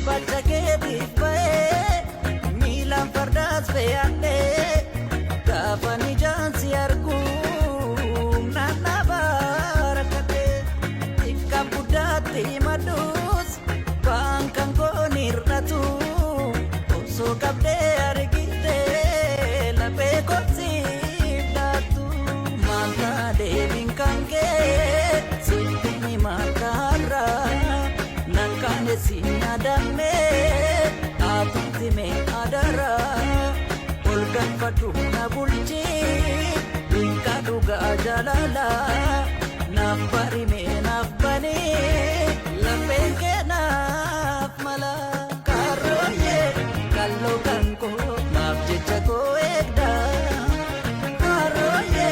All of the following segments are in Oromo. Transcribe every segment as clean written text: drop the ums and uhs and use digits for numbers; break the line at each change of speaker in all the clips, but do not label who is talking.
Badake bae milan fardas fe'ate gafani jansi argu nana barakate tikka budati madus bangkang koniratu oso kabde argite lape kotsi datu mata devin kange sitini makara nankane sinadame atutime adara olgan fatuna bulchi dinka duga jalala nafari me nafbani lapenge nafmala karoye kallo kanko nafje chago ekda karoye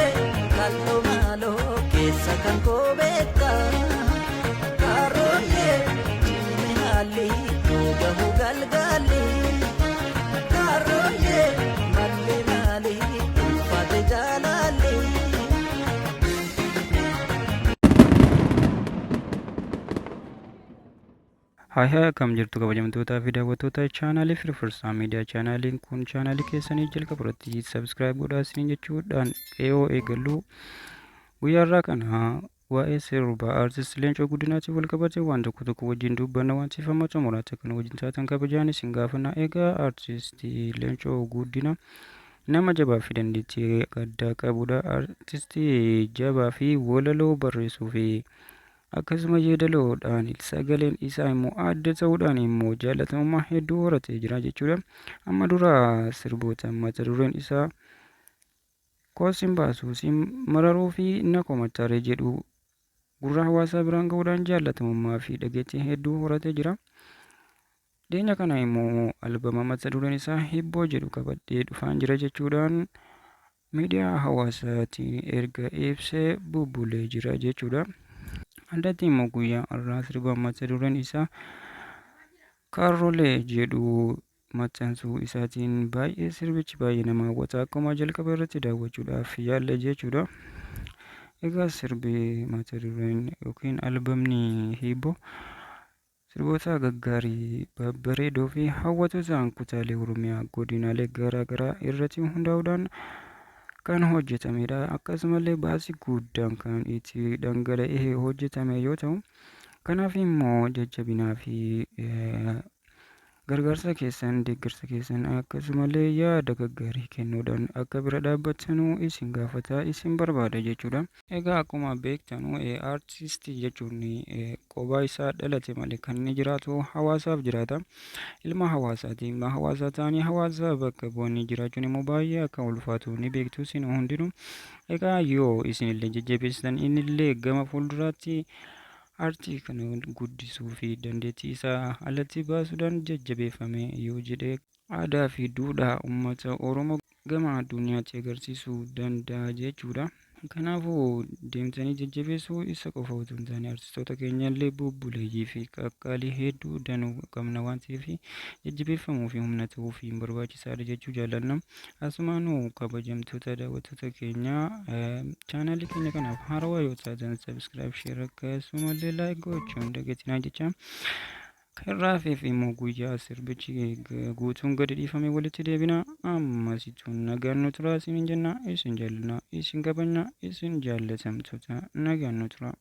kallo malo kesa kanko beka karoye jimali duga hugalgali karoye malli mali ulfate jalali
Hai kam jirtu kabajamtoota fi daawwattoota chaanaalii Firfirsaa Miidiyaa. Chaanaaliin kun chaanaalii keessanii jalqabarratti subscribe godhaa isiniin jechuudhaan yoo eegallu guyyaarraa kana waa'ee sirba artist Leencoo Guddinaatiif wal qabate waan tokko tokko wajjin dubbanna waan siifamatu muraasa kan wajjin taatan kabajaan isin gaafanna. Egaa artist Leencoo Guddinaa nama jabaa fi dandeettii addaa qabudha. Artistii jabaa fi walaloo barreessuu fi akkasuma yeedaloodhaan sagaleen isaa immoo adda ta'uudhaan immoo jaalatamummaa hedduu horatee jira jechuudha. Amma dura sirboota mata dureen isaa koosin baasuu siin mararuu fi na komattaaree jedhu gurra hawaasaa biraan ga'uudhaan jaalatamummaa fi dhageettii hedduu horatee jira. Dhiyeenya kana immoo albama mata dureen isaa hibboo jedhu qabadhee dhufaan jira jechuudhaan miidiyaa hawaasaatiin erga ibsee bubbulee jira jechuudha. Addatti immoo guyyaa har'aa sirba mata dureen isaa kaarrolee jedhu maxxansuu isaatiin baay'ee sirbichi baay'ee nama hawwata. Akkuma jalqaba irratti daawwachuudhaaf yaalle jechuudha. Egaa sirbi mata dureen yookiin albamni hibboo sirboota gaggaarii babbareedoo fi hawwatoo ta'an kutaalee Oromiyaa godinaalee garaa garaa irratti hundaa'uudhaan kan hojjetamedha. Akkasumallee baasii guddaan kan itti dhangala'ee hojjetame yoo ta'u, kanaaf immoo jajjabinaa fi gargaarsa keessan deeggarsa keessan akkasumallee yaada gaggaarii kennuudhaan akka bira dhaabbattanuu isin gaafata isin barbaada jechuudha. Egaa akkuma beektanu artistii jechuun qobaa isaa dhalate malee kan inni jiraatu hawaasaaf jiraata. Ilma hawaasaati. Ilma hawaasaa ta'anii hawaasa bakka bu'anii jiraachuun immoo baay'ee akka ulfaatu ni beektu isin hundinuu. Egaa yoo isinillee jajjabeessitan innillee gama fuulduraatti artii kana guddisuu fi dandeettii isaa alatti baasuudhaan jajjabeeffame yoo jedhe aadaa fi duudhaa uummata Oromoo gama addunyaatti agarsiisuu danda'a jechuudha. Kanaafuu deemtanii jajjabeessuu isa qofa otoo hin taane artistoota keenyallee bubbuleeyyii fi qaqqaalii hedduu danuu qabna waan ta'eef jajjabeeffamuu fi humna ta'uu fi barbaachisaadha jechuu jaallanna. Asumaanuu kabajamtoota daawwattoota keenyaa chaanaalii keenya kanaaf haarawaa yoo taatan subscribe share akkasumallee like gochuun dagatinaa jecha. Karraafii fi immoo guyyaa sirbichi guutuun gadi dhiifame walitti deebina. Ammasittuu nagaan nu tura isin jenna. Isin jaalladha, isin kabajna, isin jaalatamtoota nagaan nu tura.